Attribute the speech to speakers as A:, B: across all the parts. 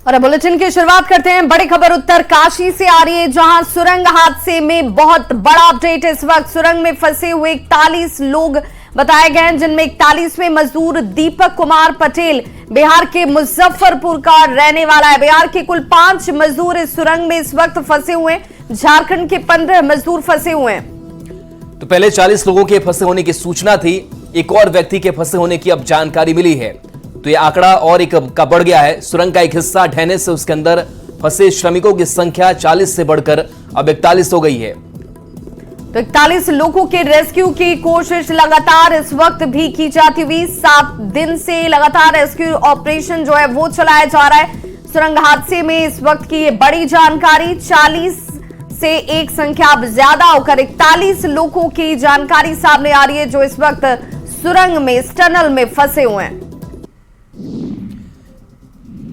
A: और बुलेटिन की शुरुआत करते हैं। बड़ी खबर उत्तरकाशी से आ रही है, जहां सुरंग हादसे में बहुत बड़ा अपडेट। इस वक्त सुरंग में फंसे हुए 41 लोग बताए गए हैं, जिनमें 41वें मजदूर दीपक कुमार पटेल बिहार के मुजफ्फरपुर का रहने वाला है। बिहार के कुल 5 मजदूर इस सुरंग में इस वक्त फंसे हुए हैं। झारखंड के 15 मजदूर फंसे हुए हैं।
B: तो पहले 40 लोगों के फंसे होने की सूचना थी, एक और व्यक्ति के फंसे होने की अब जानकारी मिली है। तो ये आंकड़ा और एक का बढ़ गया है। सुरंग का एक हिस्सा ढहने से उसके अंदर फंसे श्रमिकों की संख्या 40 से बढ़कर अब 41 हो गई है।
A: तो 41 लोगों के रेस्क्यू की कोशिश लगातार इस वक्त भी की जाती हुई 7 दिन से लगातार रेस्क्यू ऑपरेशन जो है वो चलाया जा रहा है। सुरंग हादसे में इस वक्त की ये बड़ी जानकारी, 40 से एक संख्या अब ज्यादा होकर 41 लोगों की जानकारी सामने आ रही है, जो इस वक्त सुरंग में इस टनल में फंसे हुए हैं।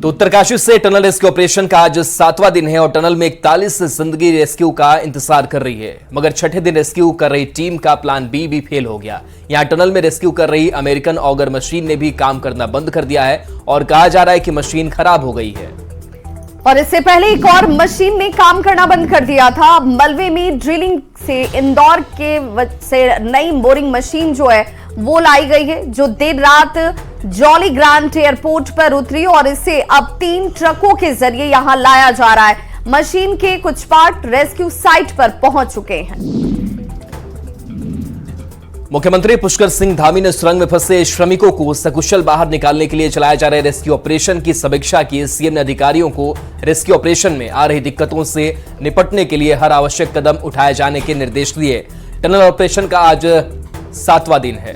B: तो उत्तरकाशी से टनल रेस्क्यू ऑपरेशन का आज 7वां दिन है और टनल में 41 जिंदगी रेस्क्यू का इंतजार कर रही है, मगर छठे दिन रेस्क्यू कर रही टीम का प्लान बी भी फेल हो गया। यहां टनल में रेस्क्यू कर रही अमेरिकन ऑगर मशीन ने भी काम करना बंद कर दिया है और कहा जा रहा है कि मशीन खराब हो गई है।
A: और इससे पहले एक और मशीन ने काम करना बंद कर दिया था। मलबे में ड्रिलिंग से इंदौर के से नई बोरिंग मशीन जो है वो लाई गई है, जो देर रात जॉली ग्रांट एयरपोर्ट पर उतरी और इसे अब 3 ट्रकों के जरिए यहां लाया जा रहा है। मशीन के कुछ पार्ट रेस्क्यू साइट पर पहुंच चुके हैं।
B: मुख्यमंत्री पुष्कर सिंह धामी ने सुरंग में फंसे श्रमिकों को सकुशल बाहर निकालने के लिए चलाए जा रहे रेस्क्यू ऑपरेशन की समीक्षा की। सीएम ने अधिकारियों को रेस्क्यू ऑपरेशन में आ रही दिक्कतों से निपटने के लिए हर आवश्यक कदम उठाए जाने के निर्देश दिए। टनल ऑपरेशन का आज 7वां दिन है।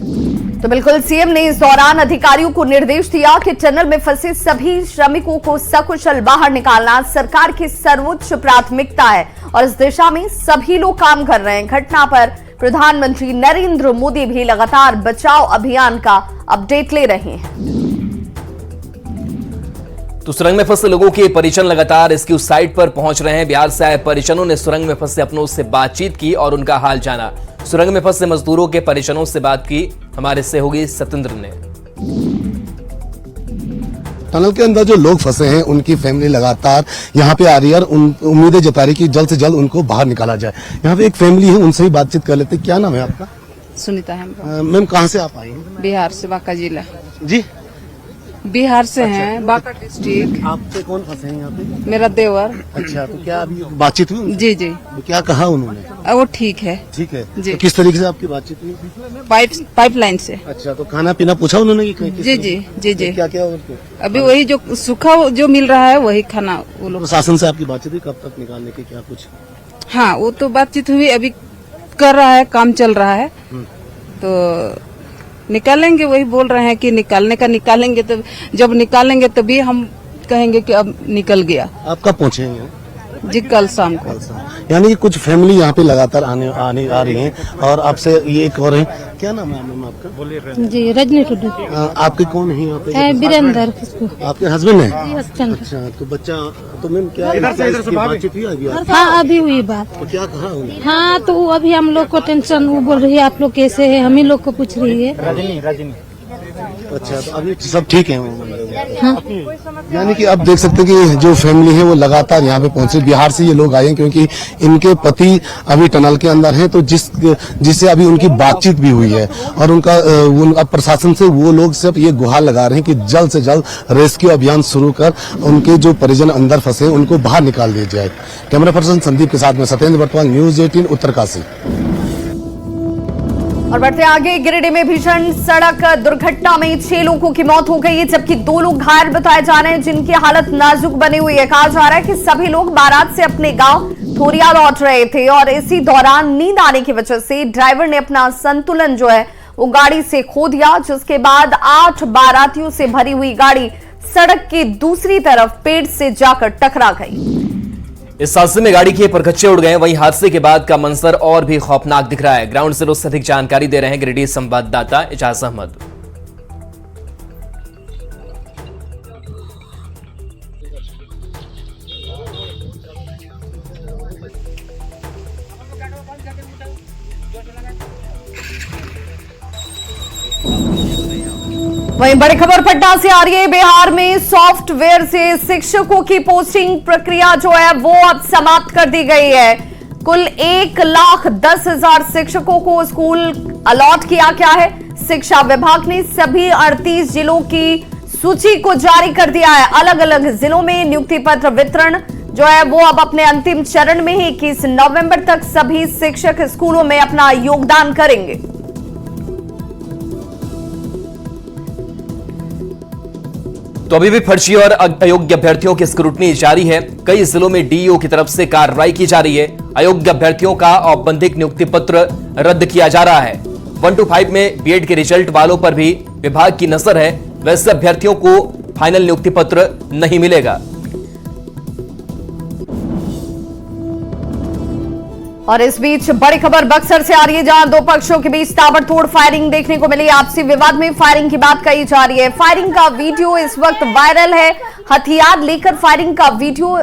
A: तो बिल्कुल सीएम ने इस दौरान अधिकारियों को निर्देश दिया कि टनल में फंसे सभी श्रमिकों को सकुशल बाहर निकालना सरकार की सर्वोच्च प्राथमिकता है और इस दिशा में सभी लोग काम कर रहे हैं। घटना पर प्रधानमंत्री नरेंद्र मोदी भी लगातार बचाव अभियान का अपडेट ले रहे हैं।
B: तो सुरंग में फंसे लोगों के परिजन लगातार रेस्क्यू साइट पर पहुंच रहे हैं। बिहार से आए परिजनों ने सुरंग में फंसे अपनों से बातचीत की और उनका हाल जाना। सुरंग में फंसे मजदूरों के परिजनों से बात की हमारे सहयोगी सत्येंद्र ने।
C: टनल के अंदर जो लोग फंसे हैं उनकी फैमिली लगातार यहाँ पे आ रही है और उम्मीदें जता रही कि जल्द से जल्द उनको बाहर निकाला जाए। यहाँ पे एक फैमिली है, उनसे ही बातचीत कर लेते। क्या नाम है आपका?
D: सुनीता है।
C: मैम कहाँ से आप आई हैं?
D: बिहार से, बांका जिला।
C: जी,
D: बिहार से हैं, बांका डिस्ट्रिक्ट।
C: आपसे कौन फंसे हैं यहाँ पे?
D: मेरा देवर।
C: अच्छा, तो क्या अभी बातचीत हुई?
D: जी जी।
C: तो क्या कहा उन्होंने?
D: वो ठीक है।
C: ठीक है
D: जी।
C: तो किस तरीके से आपकी बातचीत हुई?
D: पाइपलाइन से।
C: अच्छा, तो खाना पीना पूछा उन्होंने कि
D: जी जी जी जी।
C: क्या क्या उनको?
D: अभी वही जो सूखा जो मिल रहा है वही खाना वो लोग।
C: प्रशासन से आपकी बातचीत हुई कब तक निकालने की क्या कुछ?
D: हाँ, वो तो बातचीत हुई, अभी कर रहा है, काम चल रहा है। तो निकालेंगे, वही बोल रहे हैं कि निकालेंगे। तो जब निकालेंगे तभी हम कहेंगे कि अब निकल गया।
C: आप कब पहुँचेंगे?
D: जी कल शाम को।
C: यानी कि कुछ फैमिली यहाँ पे लगातार आने आ रही हैं और आपसे ये एक और है। क्या नाम है मैम आपका?
E: जी रजनी टुडू।
C: आपके कौन है यहाँ पे?
E: वीरेंद्र।
C: आपके हस्बैंड है?
E: अच्छा,
C: तो बच्चा तो मैम क्या बातचीत हुई अभी?
E: हाँ अभी हुई बात।
C: तो क्या कहा उन्होंने?
E: हाँ तो अभी हम लोग को टेंशन, वो बोल रही है आप लोग कैसे है, हम ही लोग को पूछ रही है।
C: रजनी। अच्छा, तो अभी सब ठीक है?
E: हाँ।
C: यानी कि अब देख सकते हैं कि जो फैमिली है वो लगातार यहाँ पे पहुंचे। बिहार से ये लोग आए हैं क्योंकि इनके पति अभी टनल के अंदर हैं, तो जिससे अभी उनकी बातचीत भी हुई है और अब प्रशासन से वो लोग सब ये गुहार लगा रहे हैं कि जल्द से जल्द रेस्क्यू अभियान शुरू कर उनके जो परिजन अंदर फंसे हैं उनको बाहर निकाल दिया जाए। कैमरा पर्सन संदीप के साथ में सत्येंद्र वर्तमान, न्यूज 18 उत्तरकाशी।
A: और बढ़ते आगे, गिरिडीह में भीषण सड़क दुर्घटना में 6 लोगों की मौत हो गई है, जबकि 2 लोग घायल बताए जा रहे हैं, जिनकी हालत नाजुक बनी हुई है। कहा जा रहा है कि सभी लोग बारात से अपने गांव थोरिया लौट रहे थे और इसी दौरान नींद आने की वजह से ड्राइवर ने अपना संतुलन जो है वो गाड़ी से खो दिया, जिसके बाद 8 बारातियों से भरी हुई गाड़ी सड़क की दूसरी तरफ पेड़ से जाकर टकरा गई।
B: इस हादसे में गाड़ी के परखच्चे उड़ गए। वहीं हादसे के बाद का मंजर और भी खौफनाक दिख रहा है। ग्राउंड जीरो से अधिक जानकारी दे रहे हैं गिरिडीह संवाददाता इजाज अहमद।
A: वहीं बड़ी खबर पटना से आ रही है। बिहार में सॉफ्टवेयर से शिक्षकों की पोस्टिंग प्रक्रिया जो है वो अब समाप्त कर दी गई है। कुल 1,10,000 शिक्षकों को स्कूल अलॉट किया गया है। शिक्षा विभाग ने सभी 38 जिलों की सूची को जारी कर दिया है। अलग अलग जिलों में नियुक्ति पत्र वितरण जो है वो अब अपने अंतिम चरण में है। 21 नवंबर तक सभी शिक्षक स्कूलों में अपना योगदान करेंगे।
B: तो अभी भी फर्जी और अयोग्य अभ्यर्थियों की स्क्रूटनी जारी है। कई जिलों में डीईओ की तरफ से कार्रवाई की जा रही है। अयोग्य अभ्यर्थियों का औपबंधिक नियुक्ति पत्र रद्द किया जा रहा है। 1 to 5 में बीएड के रिजल्ट वालों पर भी विभाग की नजर है। वैसे अभ्यर्थियों को फाइनल नियुक्ति पत्र नहीं मिलेगा।
A: और इस बीच बड़ी खबर बक्सर से आ रही है, जहां दो पक्षों के बीच ताबड़तोड़ फायरिंग देखने को मिली। आपसी विवाद में फायरिंग की बात कही जा रही है। फायरिंग का वीडियो इस वक्त वायरल है। हथियार लेकर फायरिंग का वीडियो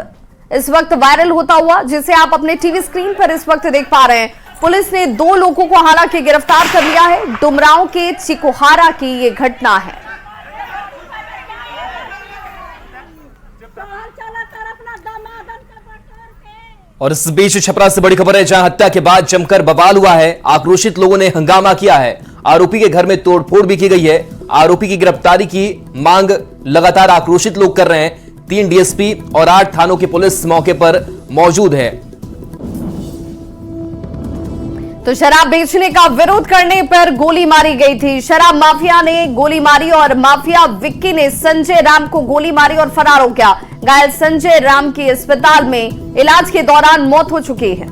A: इस वक्त वायरल होता हुआ, जिसे आप अपने टीवी स्क्रीन पर इस वक्त देख पा रहे हैं। पुलिस ने 2 लोगों को हालांकि गिरफ्तार कर लिया है। डुमरांव के चिकोहारा की ये घटना है।
B: और इस बीच छपरा से बड़ी खबर है, जहां हत्या के बाद जमकर बवाल हुआ है। आक्रोशित लोगों ने हंगामा किया है। आरोपी के घर में तोड़फोड़ भी की गई है। आरोपी की गिरफ्तारी की मांग लगातार आक्रोशित लोग कर रहे हैं। 3 डीएसपी और 8 थानों की पुलिस मौके पर मौजूद है।
A: तो शराब बेचने का विरोध करने पर गोली मारी गई थी। शराब माफिया ने गोली मारी और माफिया विक्की ने संजय राम को गोली मारी और फरार हो गया। घायल संजय राम की अस्पताल में इलाज के दौरान मौत हो चुकी है।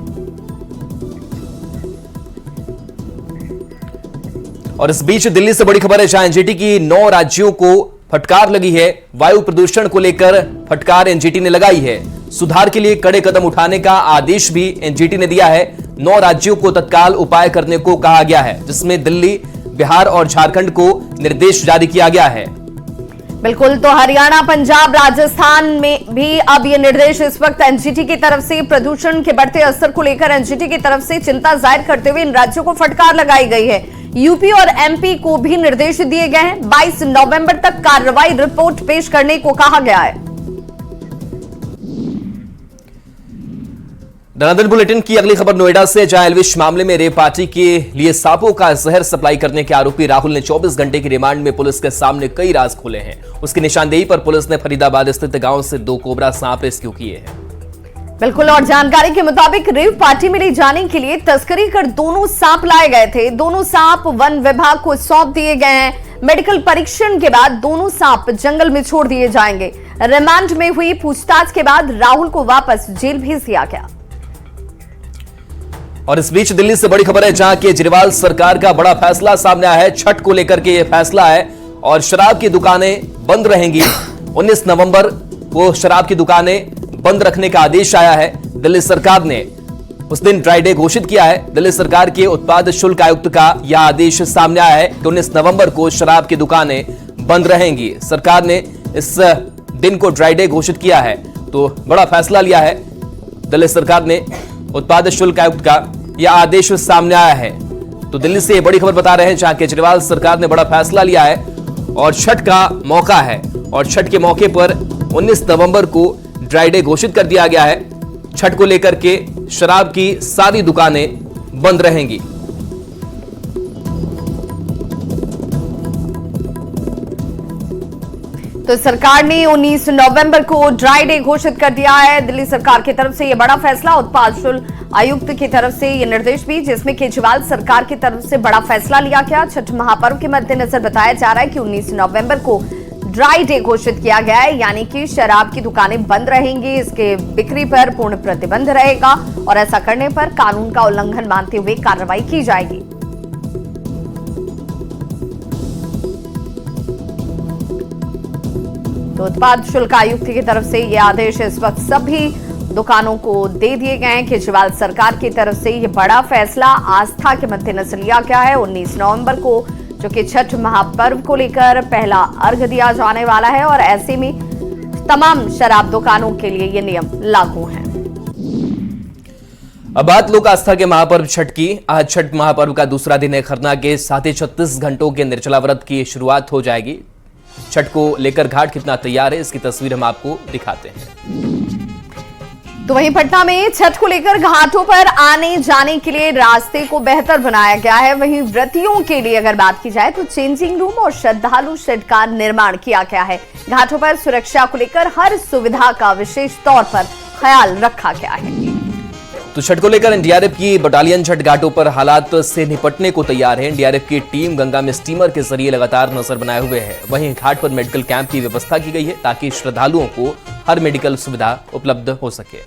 B: और इस बीच दिल्ली से बड़ी खबर है, जहां एनजीटी की 9 राज्यों को फटकार लगी है। वायु प्रदूषण को लेकर फटकार एनजीटी ने लगाई है। सुधार के लिए कड़े कदम उठाने का आदेश भी एनजीटी ने दिया है। 9 राज्यों को तत्काल उपाय करने को कहा गया है, जिसमें दिल्ली, बिहार और झारखंड को निर्देश जारी किया गया है।
A: बिल्कुल, तो हरियाणा, पंजाब, राजस्थान में भी अब ये निर्देश इस वक्त एनजीटी की तरफ से प्रदूषण के बढ़ते असर को लेकर एनजीटी की तरफ से चिंता जाहिर करते हुए इन राज्यों को फटकार लगाई गई है। यूपी और एमपी को भी निर्देश दिए गए हैं। 22 नवंबर तक कार्रवाई रिपोर्ट पेश करने को कहा गया है।
B: दनादन बुलेटिन की अगली खबर नोएडा से, जहां एलविश मामले में रेप पार्टी के लिए सांपों का जहर सप्लाई करने के आरोपी राहुल ने 24 घंटे की रिमांड में पुलिस के सामने कई राज खोले हैं। उसकी निशानदेही पर पुलिस ने फरीदाबाद स्थित गांव से 2 कोबरा सांप रेस्क्यू किए हैं।
A: बिल्कुल, और जानकारी के मुताबिक रेव पार्टी में ले जाने के लिए तस्करी कर दोनों सांप लाए गए थे। दोनों सांप वन विभाग को सौंप दिए गए हैं। मेडिकल परीक्षण के बाद दोनों सांप जंगल में छोड़ दिए जाएंगे। रिमांड में हुई पूछताछ के बाद राहुल को वापस जेल भेज दिया गया।
B: और इस बीच दिल्ली से बड़ी खबर है, जहां केजरीवाल सरकार का बड़ा फैसला सामने आया है। छठ को लेकर के यह फैसला है और शराब की दुकानें बंद रहेंगी। 19 नवंबर को शराब की दुकानें बंद रखने का आदेश आया है। दिल्ली सरकार ने उस दिन ड्राई डे घोषित किया है। दिल्ली सरकार के उत्पाद शुल्क आयुक्त का यह आदेश सामने आया है कि 19 नवंबर को शराब की दुकानें बंद रहेंगी। सरकार ने इस दिन को ड्राई डे घोषित किया है, तो बड़ा फैसला लिया है दिल्ली सरकार ने। उत्पाद शुल्क आयुक्त का यह आदेश सामने आया है। तो दिल्ली से बड़ी खबर बता रहे हैं, जहां केजरीवाल सरकार ने बड़ा फैसला लिया है और छठ का मौका है और छठ के मौके पर 19 नवंबर को ड्राई डे घोषित कर दिया गया है। छठ को लेकर के शराब की सारी दुकानें बंद रहेंगी।
A: तो सरकार ने 19 नवंबर को ड्राई डे घोषित कर दिया है। दिल्ली सरकार की तरफ से यह बड़ा फैसला, उत्पाद शुल्क आयुक्त की तरफ से यह निर्देश भी, जिसमें केजरीवाल सरकार की तरफ से बड़ा फैसला लिया गया। छठ महापर्व के मद्देनजर बताया जा रहा है कि 19 नवंबर को ड्राई डे घोषित किया गया है, यानी कि शराब की दुकानें बंद रहेंगी। इसके बिक्री पर पूर्ण प्रतिबंध रहेगा और ऐसा करने पर कानून का उल्लंघन मानते हुए कार्रवाई की जाएगी। तो उत्पाद शुल्क आयुक्त की तरफ से यह आदेश इस वक्त सभी दुकानों को दे दिए गए हैं। केजरीवाल सरकार की तरफ से यह बड़ा फैसला आस्था के मद्देनजर लिया गया है। 19 नवंबर को जो कि छठ महापर्व को लेकर पहला अर्घ दिया जाने वाला है और ऐसे में तमाम शराब दुकानों के लिए ये नियम लागू हैं।
B: अब बात लोक आस्था के महापर्व छठ की। आज छठ महापर्व का दूसरा दिन है। खरना के साथ ही 36 घंटों के निर्जला व्रत की शुरुआत हो जाएगी। छठ को लेकर घाट कितना तैयार है, इसकी तस्वीर हम आपको दिखाते हैं।
A: तो वहीं पटना में छठ को लेकर घाटों पर आने जाने के लिए रास्ते को बेहतर बनाया गया है। वहीं व्रतियों के लिए अगर बात की जाए तो चेंजिंग रूम और श्रद्धालु शेड का निर्माण किया गया है। घाटों पर सुरक्षा को लेकर हर सुविधा का विशेष तौर पर ख्याल रखा गया है।
B: तो छठ को लेकर एनडीआरएफ की बटालियन छठ घाटों पर हालात से निपटने को तैयार है। एनडीआरएफ की टीम गंगा में स्टीमर के जरिए लगातार नजर बनाए हुए है। वहीं घाट पर मेडिकल कैंप की व्यवस्था की गई है ताकि श्रद्धालुओं को हर मेडिकल सुविधा उपलब्ध हो सके।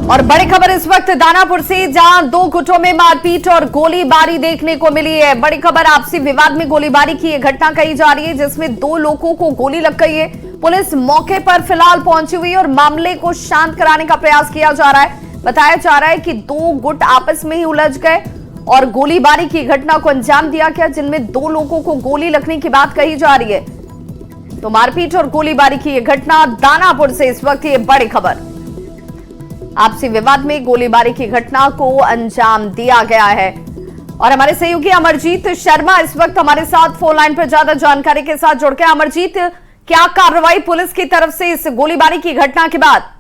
A: और बड़ी खबर इस वक्त दानापुर से, जहां दो गुटों में मारपीट और गोलीबारी देखने को मिली है। बड़ी खबर, आपसी विवाद में गोलीबारी की यह घटना कही जा रही है जिसमें 2 लोगों को गोली लग गई है। पुलिस मौके पर फिलहाल पहुंची हुई है और मामले को शांत कराने का प्रयास किया जा रहा है। बताया जा रहा है कि 2 गुट आपस में ही उलझ गए और गोलीबारी की घटना को अंजाम दिया गया, जिनमें 2 लोगों को गोली लगने की बात कही जा रही है। तो मारपीट और गोलीबारी की यह घटना दानापुर से इस वक्त ये बड़ी खबर, आपसी विवाद में गोलीबारी की घटना को अंजाम दिया गया है। और हमारे सहयोगी अमरजीत शर्मा इस वक्त हमारे साथ फोन लाइन पर ज्यादा जानकारी के साथ जुड़ गए। अमरजीत, क्या कार्रवाई पुलिस की तरफ से इस गोलीबारी की घटना के बाद?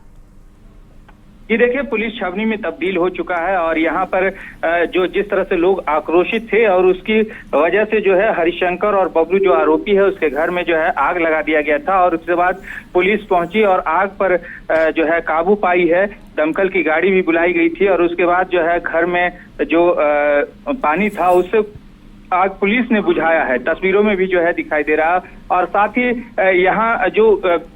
F: ये देखिए, पुलिस छावनी में तब्दील हो चुका है और यहाँ पर जो जिस तरह से लोग आक्रोशित थे और उसकी वजह से जो है हरिशंकर और बबलू जो आरोपी है उसके घर में जो है आग लगा दिया गया था और उसके बाद पुलिस पहुंची और आग पर जो है काबू पाई है। दमकल की गाड़ी भी बुलाई गई थी और उसके बाद जो है घर में जो पानी था उससे आग पुलिस ने बुझाया है। तस्वीरों में भी जो है दिखाई दे रहा। और साथ ही यहाँ जो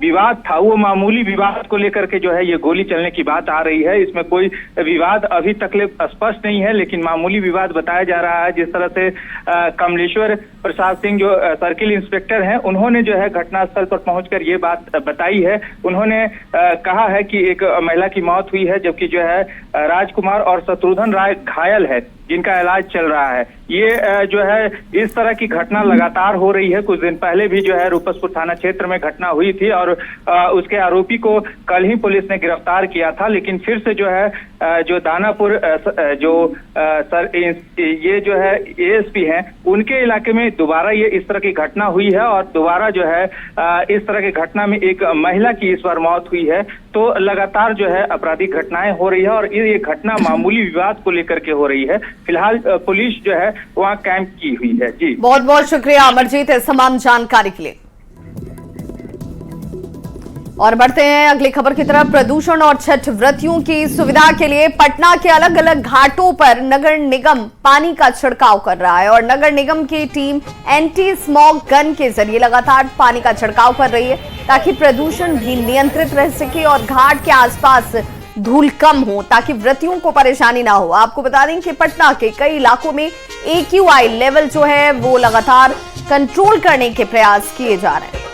F: विवाद था वो मामूली विवाद को लेकर के जो है ये गोली चलने की बात आ रही है। इसमें कोई विवाद अभी तक स्पष्ट नहीं है, लेकिन मामूली विवाद बताया जा रहा है। जिस तरह से कमलेश्वर प्रसाद सिंह जो सर्किल इंस्पेक्टर हैं, उन्होंने जो है घटनास्थल पर पहुंचकर ये बात बताई है। उन्होंने कहा है कि एक महिला की मौत हुई है, जबकि जो है राजकुमार और शत्रुघ्न राय घायल है, जिनका इलाज चल रहा है। ये जो है इस तरह की घटना लगातार हो रही है। कुछ दिन पहले भी जो है रूपसपुर थाना क्षेत्र में घटना हुई थी और उसके आरोपी को कल ही पुलिस ने गिरफ्तार किया था, लेकिन फिर से जो है जो दानापुर ये जो है एएसपी हैं, उनके इलाके में दोबारा ये इस तरह की घटना हुई है और दोबारा जो है इस तरह की घटना में एक महिला की इस बार मौत हुई है। तो लगातार जो है आपराधिक घटनाएं हो रही है और ये घटना मामूली विवाद को लेकर के हो रही है। फिलहाल पुलिस जो है वहाँ कैंप की हुई है। जी, बहुत
A: बहुत शुक्रिया अमरजीत इस तमाम जानकारी के लिए। और बढ़ते हैं अगली खबर की तरफ। प्रदूषण और छठ व्रतियों की सुविधा के लिए पटना के अलग अलग घाटों पर नगर निगम पानी का छिड़काव कर रहा है और नगर निगम की टीम एंटी स्मॉग गन के जरिए लगातार पानी का छिड़काव कर रही है ताकि प्रदूषण भी नियंत्रित रह सके और घाट के आसपास धूल कम हो, ताकि व्रतियों को परेशानी ना हो। आपको बता दें कि पटना के कई इलाकों में AQI लेवल जो है वो लगातार कंट्रोल करने के प्रयास किए जा रहे हैं।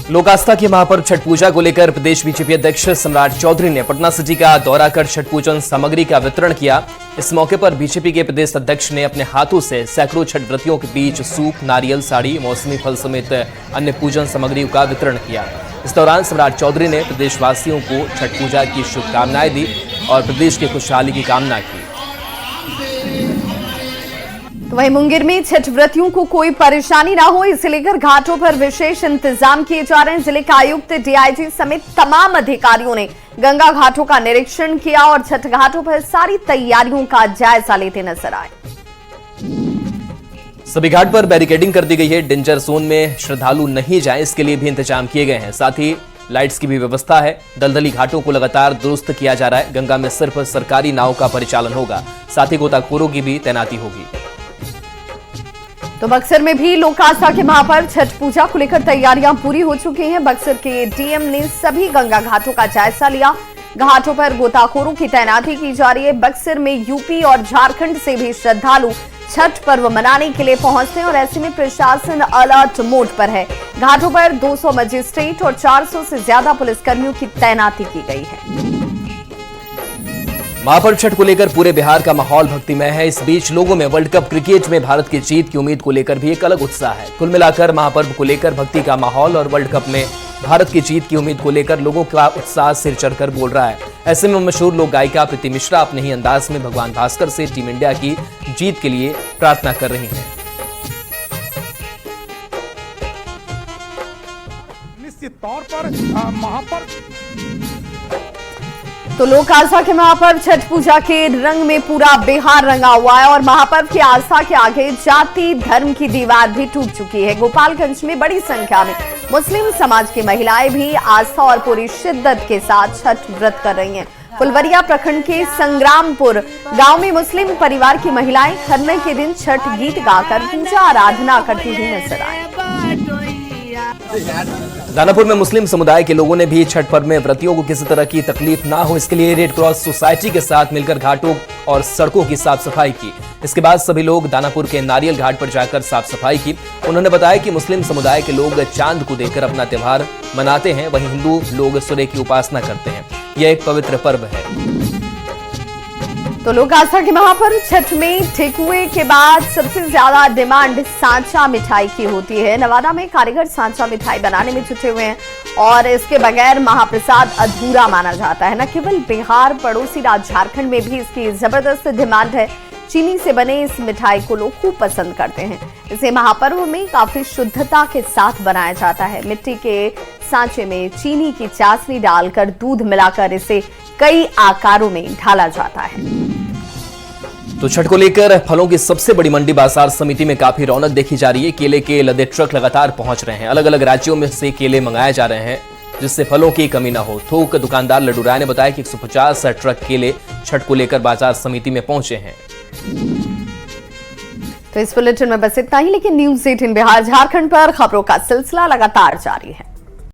B: लोक आस्था के महापर्व छठ पूजा को लेकर प्रदेश बीजेपी अध्यक्ष सम्राट चौधरी ने पटना सिटी का दौरा कर छठ पूजन सामग्री का वितरण किया। इस मौके पर बीजेपी के प्रदेश अध्यक्ष ने अपने हाथों से सैकड़ों छठ व्रतियों के बीच सूप, नारियल, साड़ी, मौसमी फल समेत अन्य पूजन सामग्री का वितरण किया। इस दौरान सम्राट चौधरी ने प्रदेशवासियों को छठ पूजा की शुभकामनाएं दी और प्रदेश की खुशहाली की कामना की।
A: तो वहीं मुंगेर में छठ व्रतियों को कोई परेशानी ना हो, इसे लेकर घाटों पर विशेष इंतजाम किए जा रहे हैं। जिले के आयुक्त, डीआईजी समेत तमाम अधिकारियों ने गंगा घाटों का निरीक्षण किया और छठ घाटों पर सारी तैयारियों का जायजा लेते नजर आए।
B: सभी घाट पर बैरिकेडिंग कर दी गई है। डेंजर जोन में श्रद्धालु नहीं जाएं, इसके लिए भी इंतजाम किए गए हैं। साथ ही लाइट्स की भी व्यवस्था है। दलदली घाटों को लगातार दुरुस्त किया जा रहा है। गंगा में सिर्फ सरकारी नाव का परिचालन होगा, साथ ही गोताखोरों की भी तैनाती होगी।
A: तो बक्सर में भी लोक आस्था के महापर्व छठ पूजा को लेकर तैयारियां पूरी हो चुकी हैं। बक्सर के डीएम ने सभी गंगा घाटों का जायजा लिया। घाटों पर गोताखोरों की तैनाती की जा रही है। बक्सर में यूपी और झारखंड से भी श्रद्धालु छठ पर्व मनाने के लिए पहुंचते हैं और ऐसे में प्रशासन अलर्ट मोड पर है। घाटों पर 200 मजिस्ट्रेट और 400 से ज्यादा पुलिसकर्मियों की तैनाती की गई है।
B: महापर्व छठ को लेकर पूरे बिहार का माहौल भक्तिमय है। इस बीच लोगों में वर्ल्ड कप क्रिकेट में भारत की जीत की उम्मीद को लेकर भी एक अलग उत्साह है। कुल मिलाकर महापर्व को लेकर भक्ति का माहौल और वर्ल्ड कप में भारत की जीत की उम्मीद को लेकर लोगों का उत्साह सिर चढ़कर बोल रहा है। ऐसे में मशहूर लोक गायिका प्रीति मिश्रा अपने ही अंदाज में भगवान भास्कर से टीम इंडिया की जीत के लिए प्रार्थना कर रही हैं।
G: निश्चित तौर पर
A: तो लोक आस्था के महापर्व छठ पूजा के रंग में पूरा बिहार रंगा हुआ है और महापर्व की आस्था के आगे जाति धर्म की दीवार भी टूट चुकी है। गोपालगंज में बड़ी संख्या में मुस्लिम समाज की महिलाएं भी आस्था और पूरी शिद्दत के साथ छठ व्रत कर रही हैं। फुलवरिया प्रखंड के संग्रामपुर गांव में मुस्लिम परिवार की महिलाएं खरने के दिन छठ गीत गाकर पूजा आराधना करती हुई नजर आई।
B: दानापुर में मुस्लिम समुदाय के लोगों ने भी छठ पर्व में व्रतियों को किसी तरह की तकलीफ ना हो, इसके लिए रेड क्रॉस सोसाइटी के साथ मिलकर घाटों और सड़कों की साफ सफाई की। इसके बाद सभी लोग दानापुर के नारियल घाट पर जाकर साफ सफाई की। उन्होंने बताया कि मुस्लिम समुदाय के लोग चांद को देखकर अपना त्योहार मनाते हैं, वहीं हिंदू लोग सूर्य की उपासना करते हैं। यह एक पवित्र पर्व है।
A: तो लोक आस्था के महापर्व छठ में ठेकुए के बाद सबसे ज्यादा डिमांड सांचा मिठाई की होती है। नवादा में कारीगर सांचा मिठाई बनाने में जुटे हुए हैं और इसके बगैर महाप्रसाद अधूरा माना जाता है। न केवल बिहार, पड़ोसी राज्य झारखंड में भी इसकी जबरदस्त डिमांड है। चीनी से बने इस मिठाई को लोग खूब पसंद करते हैं। इसे महापर्व में काफी शुद्धता के साथ बनाया जाता है। मिट्टी के सांचे में चीनी की चाशनी डालकर दूध मिलाकर इसे कई आकारों में ढाला जाता है।
B: तो छठ को लेकर फलों की सबसे बड़ी मंडी बाजार समिति में काफी रौनक देखी जा रही है। केले के लदे ट्रक लगातार पहुंच रहे हैं। अलग अलग राज्यों में से केले मंगाए जा रहे हैं जिससे फलों की कमी न हो। थोक दुकानदार लड्डू राय ने बताया कि 150 ट्रक केले छठ को लेकर बाजार समिति में पहुंचे हैं।
A: तो इस बुलेटिन में बस इतना ही, लेकिन न्यूज़ 18 बिहार झारखंड पर खबरों का सिलसिला लगातार जारी है।